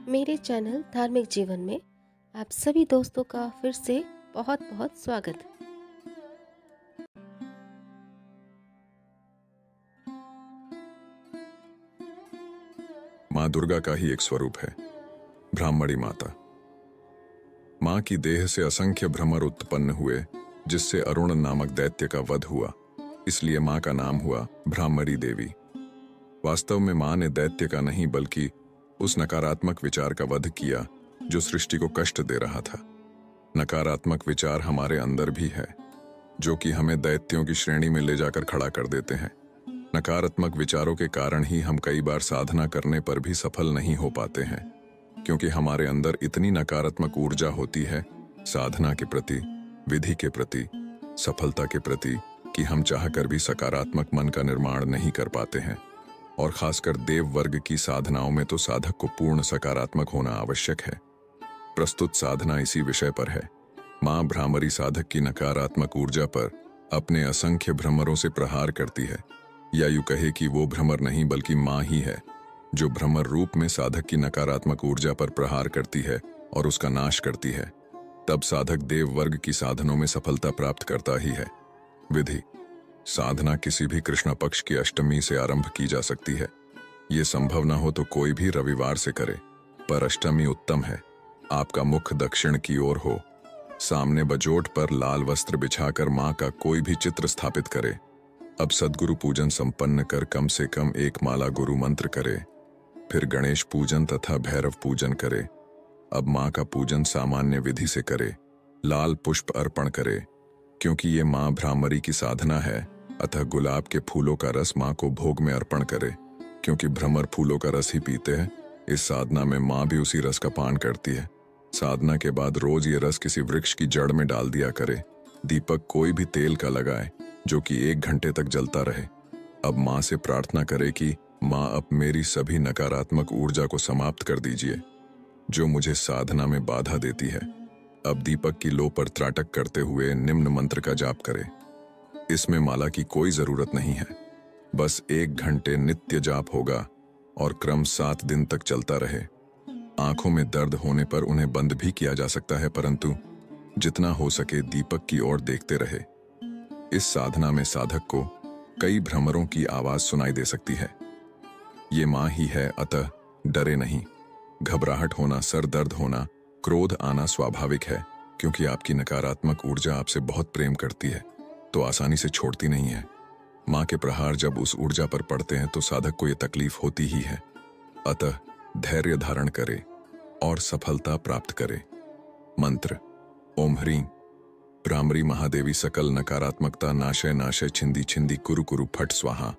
मेरे चैनल धार्मिक जीवन में आप सभी दोस्तों का फिर से बहुत बहुत स्वागत है। माँ दुर्गा का ही एक स्वरूप है, ब्राह्मणी माता। माँ की देह से असंख्य भ्रमर उत्पन्न हुए, जिससे अरुण नामक दैत्य का वध हुआ। इसलिए माँ का नाम हुआ ब्राह्मणी देवी। वास्तव में माँ ने दैत्य का नहीं बल्कि उस नकारात्मक विचार का वध किया जो सृष्टि को कष्ट दे रहा था। नकारात्मक विचार हमारे अंदर भी है, जो कि हमें दैत्यों की श्रेणी में ले जाकर खड़ा कर देते हैं। नकारात्मक विचारों के कारण ही हम कई बार साधना करने पर भी सफल नहीं हो पाते हैं, क्योंकि हमारे अंदर इतनी नकारात्मक ऊर्जा होती है साधना के प्रति, विधि के प्रति, सफलता के प्रति, कि हम चाहकर भी सकारात्मक मन का निर्माण नहीं कर पाते हैं। और खासकर देव वर्ग की साधनाओं में तो साधक को पूर्ण सकारात्मक होना आवश्यक है। प्रस्तुत साधना इसी विषय पर है। माँ भ्रामरी साधक की नकारात्मक ऊर्जा पर अपने असंख्य भ्रमरों से प्रहार करती है, या यूं कहे कि वो भ्रमर नहीं बल्कि माँ ही है जो भ्रमर रूप में साधक की नकारात्मक ऊर्जा पर प्रहार करती है और उसका नाश करती है। तब साधक देव वर्ग की साधनों में सफलता प्राप्त करता ही है। विधि साधना किसी भी कृष्ण पक्ष की अष्टमी से आरंभ की जा सकती है। ये संभव न हो तो कोई भी रविवार से करे, पर अष्टमी उत्तम है। आपका मुख दक्षिण की ओर हो, सामने बजोट पर लाल वस्त्र बिछाकर माँ का कोई भी चित्र स्थापित करे। अब सद्गुरु पूजन संपन्न कर कम से कम एक माला गुरु मंत्र करे। फिर गणेश पूजन तथा भैरव पूजन करे। अब माँ का पूजन सामान्य विधि से करे, लाल पुष्प अर्पण करे। क्योंकि ये माँ भ्रामरी की साधना है, अतः गुलाब के फूलों का रस माँ को भोग में अर्पण करे। क्योंकि भ्रमर फूलों का रस ही पीते हैं, इस साधना में माँ भी उसी रस का पान करती है। साधना के बाद रोज ये रस किसी वृक्ष की जड़ में डाल दिया करे। दीपक कोई भी तेल का लगाए जो कि 1 घंटे तक जलता रहे। अब माँ से प्रार्थना करे कि माँ अब मेरी सभी नकारात्मक ऊर्जा को समाप्त कर दीजिए जो मुझे साधना में बाधा देती है। अब दीपक की लो पर त्राटक करते हुए निम्न मंत्र का जाप करे। इसमें माला की कोई जरूरत नहीं है, बस 1 घंटे नित्य जाप होगा और क्रम 7 दिन तक चलता रहे। आंखों में दर्द होने पर उन्हें बंद भी किया जा सकता है, परंतु जितना हो सके दीपक की ओर देखते रहे। इस साधना में साधक को कई भ्रमरों की आवाज सुनाई दे सकती है। ये माँ ही है, अतः डरे नहीं। घबराहट होना, सर दर्द होना, क्रोध आना स्वाभाविक है, क्योंकि आपकी नकारात्मक ऊर्जा आपसे बहुत प्रेम करती है, तो आसानी से छोड़ती नहीं है। माँ के प्रहार जब उस ऊर्जा पर पड़ते हैं तो साधक को यह तकलीफ होती ही है। अतः धैर्य धारण करे और सफलता प्राप्त करे। मंत्र ओम ह्रीं भ्रामरी महादेवी सकल नकारात्मकता नाशय नाशय छिंदी छिंदी कुरु कुरु फट स्वाहा।